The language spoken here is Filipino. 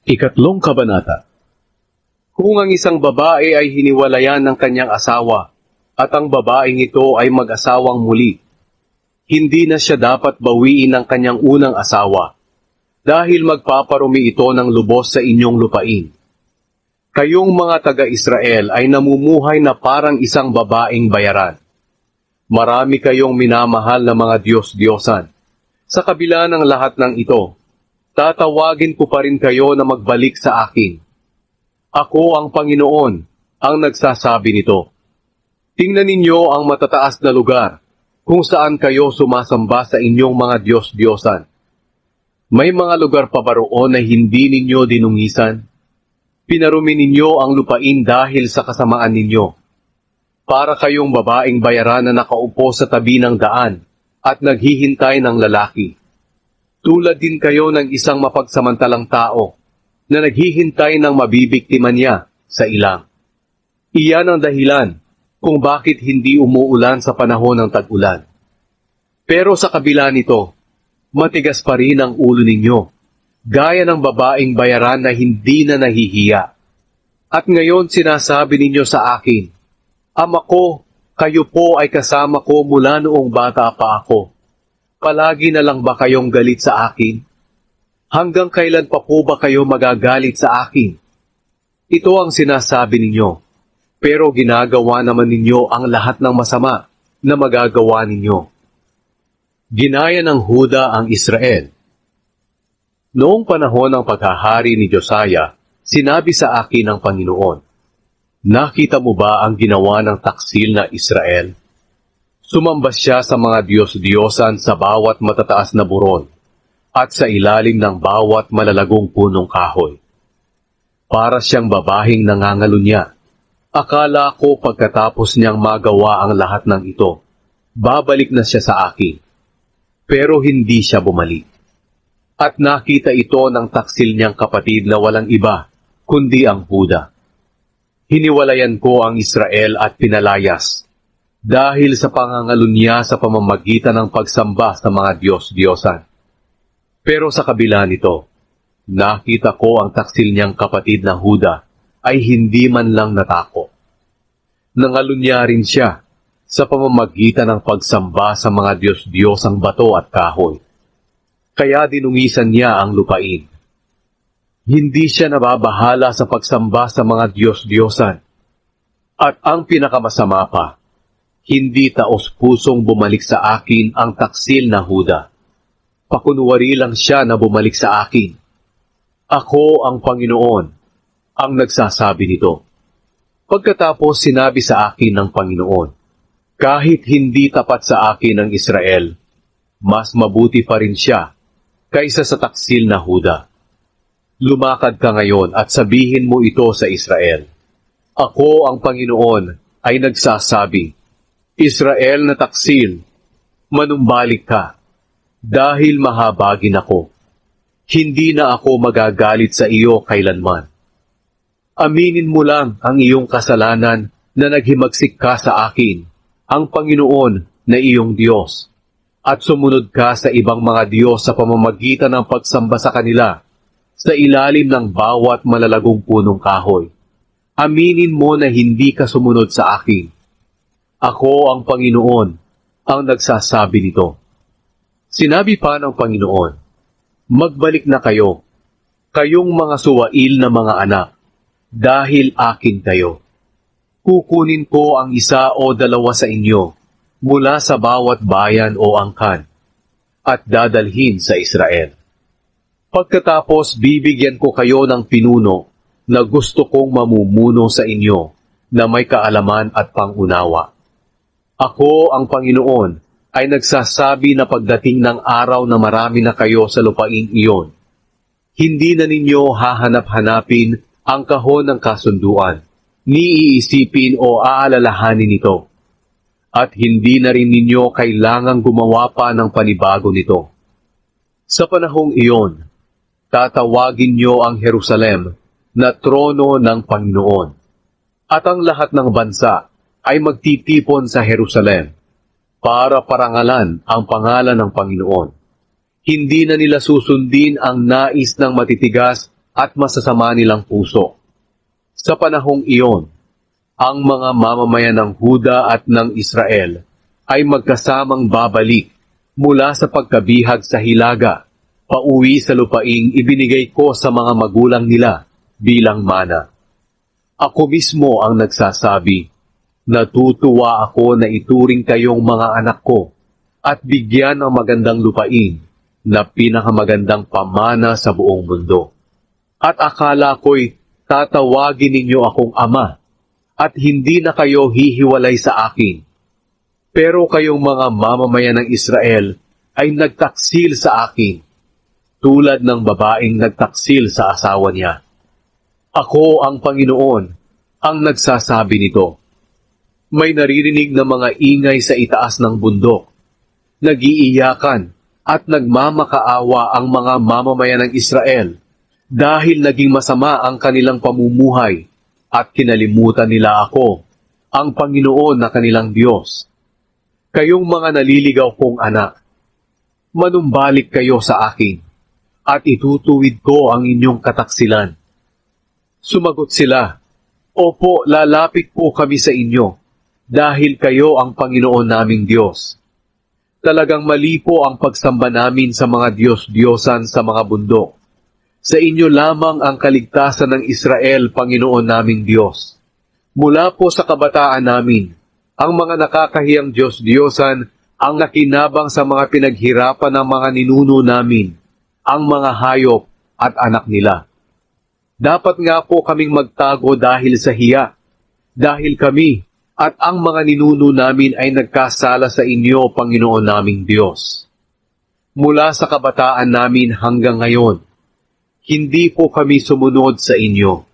Ikatlong kabanata. Kung ang isang babae ay hiniwalayan ng kanyang asawa, at ang babaeng ito ay mag-asawang muli, hindi na siya dapat bawiin ng kanyang unang asawa, dahil magpaparumi ito ng lubos sa inyong lupain. Kayong mga taga-Israel ay namumuhay na parang isang babaeng bayaran. Marami kayong minamahal na mga Diyos-Diyosan. Sa kabila ng lahat ng ito, tatawagin ko pa rin kayo na magbalik sa akin. Ako ang Panginoon, ang nagsasabi nito. Tingnan ninyo ang matataas na lugar, kung saan kayo sumasamba sa inyong mga Diyos-Diyosan. May mga lugar pa ba roon na hindi ninyo dinungisan? Pinarumi ninyo ang lupain dahil sa kasamaan ninyo. Para kayong babaeng bayaran na nakaupo sa tabi ng daan at naghihintay ng lalaki. Tulad din kayo ng isang mapagsamantalang tao na naghihintay ng mabibiktima niya sa ilang. Iyan ang dahilan kung bakit hindi umuulan sa panahon ng tag-ulan. Pero sa kabila nito, matigas pa rin ang ulo ninyo, gaya ng babaeng bayaran na hindi na nahihiya. At ngayon sinasabi ninyo sa akin, Ama ko, kayo po ay kasama ko mula noong bata pa ako. Palagi na lang ba kayong galit sa akin? Hanggang kailan pa po ba kayo magagalit sa akin? Ito ang sinasabi ninyo, pero ginagawa naman ninyo ang lahat ng masama na magagawa ninyo. Ginaya ng Huda ang Israel. Noong panahon ng paghahari ni Josiah, sinabi sa akin ng Panginoon, Nakita mo ba ang ginawa ng taksil na Israel? Sumamba siya sa mga Diyos-Diyosan sa bawat matataas na buron at sa ilalim ng bawat malalagong punong kahoy. Para siyang babahing nangangalunya. Akala ko pagkatapos niyang magawa ang lahat ng ito, babalik na siya sa akin. Pero hindi siya bumalik. At nakita ito ng taksil niyang kapatid na walang iba, kundi ang Huda. Hiniwalayan ko ang Israel at pinalayas, dahil sa pangangalunya sa pamamagitan ng pagsamba sa mga Diyos-Diyosan. Pero sa kabila nito, nakita ko ang taksil niyang kapatid na Huda ay hindi man lang natakot. Nangalunya rin siya sa pamamagitan ng pagsamba sa mga Diyos-Diyosang bato at kahoy. Kaya dinungisan niya ang lupain. Hindi siya nababahala sa pagsamba sa mga Diyos-Diyosan. At ang pinakamasama pa, hindi taos-pusong bumalik sa akin ang taksil na Huda. Pakunwari lang siya na bumalik sa akin. Ako ang Panginoon, ang nagsasabi nito. Pagkatapos sinabi sa akin ng Panginoon, kahit hindi tapat sa akin ang Israel, mas mabuti pa rin siya kaysa sa taksil na Huda. Lumakad ka ngayon at sabihin mo ito sa Israel. Ako ang Panginoon ay nagsasabi, Israel na taksil, manumbalik ka, dahil mahabagin ako. Hindi na ako magagalit sa iyo kailanman. Aminin mo lang ang iyong kasalanan na naghimagsik ka sa akin, ang Panginoon na iyong Diyos, at sumunod ka sa ibang mga Diyos sa pamamagitan ng pagsamba sa kanila, sa ilalim ng bawat malalagong punong kahoy. Aminin mo na hindi ka sumunod sa akin. Ako ang Panginoon, ang nagsasabi nito. Sinabi pa ng Panginoon, magbalik na kayo, kayong mga suwail na mga anak, dahil akin kayo. Kukunin ko ang isa o dalawa sa inyo, mula sa bawat bayan o angkan, at dadalhin sa Israel. Pagkatapos bibigyan ko kayo ng pinuno na gusto kong mamumuno sa inyo na may kaalaman at pangunawa. Ako ang Panginoon ay nagsasabi na pagdating ng araw na marami na kayo sa lupaing iyon, hindi na ninyo hahanap-hanapin ang kahon ng kasunduan, ni iisipin o aalalahanin ito. At hindi na rin ninyo kailangang gumawa pa ng panibago nito. Sa panahong iyon, tatawagin niyo ang Jerusalem na trono ng Panginoon. At ang lahat ng bansa ay magtitipon sa Jerusalem para parangalan ang pangalan ng Panginoon. Hindi na nila susundin ang nais ng matitigas at masasama nilang puso. Sa panahong iyon, ang mga mamamayan ng Huda at ng Israel ay magkasamang babalik mula sa pagkabihag sa hilaga, pauwi sa lupaing ibinigay ko sa mga magulang nila bilang mana. Ako mismo ang nagsasabi, natutuwa ako na ituring kayong mga anak ko at bigyan ng magandang lupain na pinakamagandang pamana sa buong mundo. At akala ko'y tatawagin ninyo akong ama at hindi na kayo hihiwalay sa akin. Pero kayong mga mamamayan ng Israel ay nagtaksil sa akin, tulad ng babaeng nagtaksil sa asawa niya. Ako ang Panginoon ang nagsasabi nito. May naririnig na mga ingay sa itaas ng bundok. Nag-iiyakan at nagmamakaawa ang mga mamamayan ng Israel dahil naging masama ang kanilang pamumuhay at kinalimutan nila ako, ang Panginoon na kanilang Diyos. Kayong mga naliligaw kong anak, manumbalik kayo sa akin at itutuwid ko ang inyong kataksilan. Sumagot sila, Opo, lalapit po kami sa inyo dahil kayo ang Panginoon naming Diyos. Talagang mali po ang pagsamba namin sa mga Diyos-Diyosan sa mga bundok. Sa inyo lamang ang kaligtasan ng Israel, Panginoon naming Diyos. Mula po sa kabataan namin, ang mga nakakahiyang Diyos-Diyosan ang nakinabang sa mga pinaghirapan ng mga ninuno namin, ang mga hayop at anak nila. Dapat nga po kaming magtago dahil sa hiya, dahil kami at ang mga ninuno namin ay nagkasala sa inyo, Panginoon naming Diyos. Mula sa kabataan namin hanggang ngayon, hindi po kami sumunod sa inyo.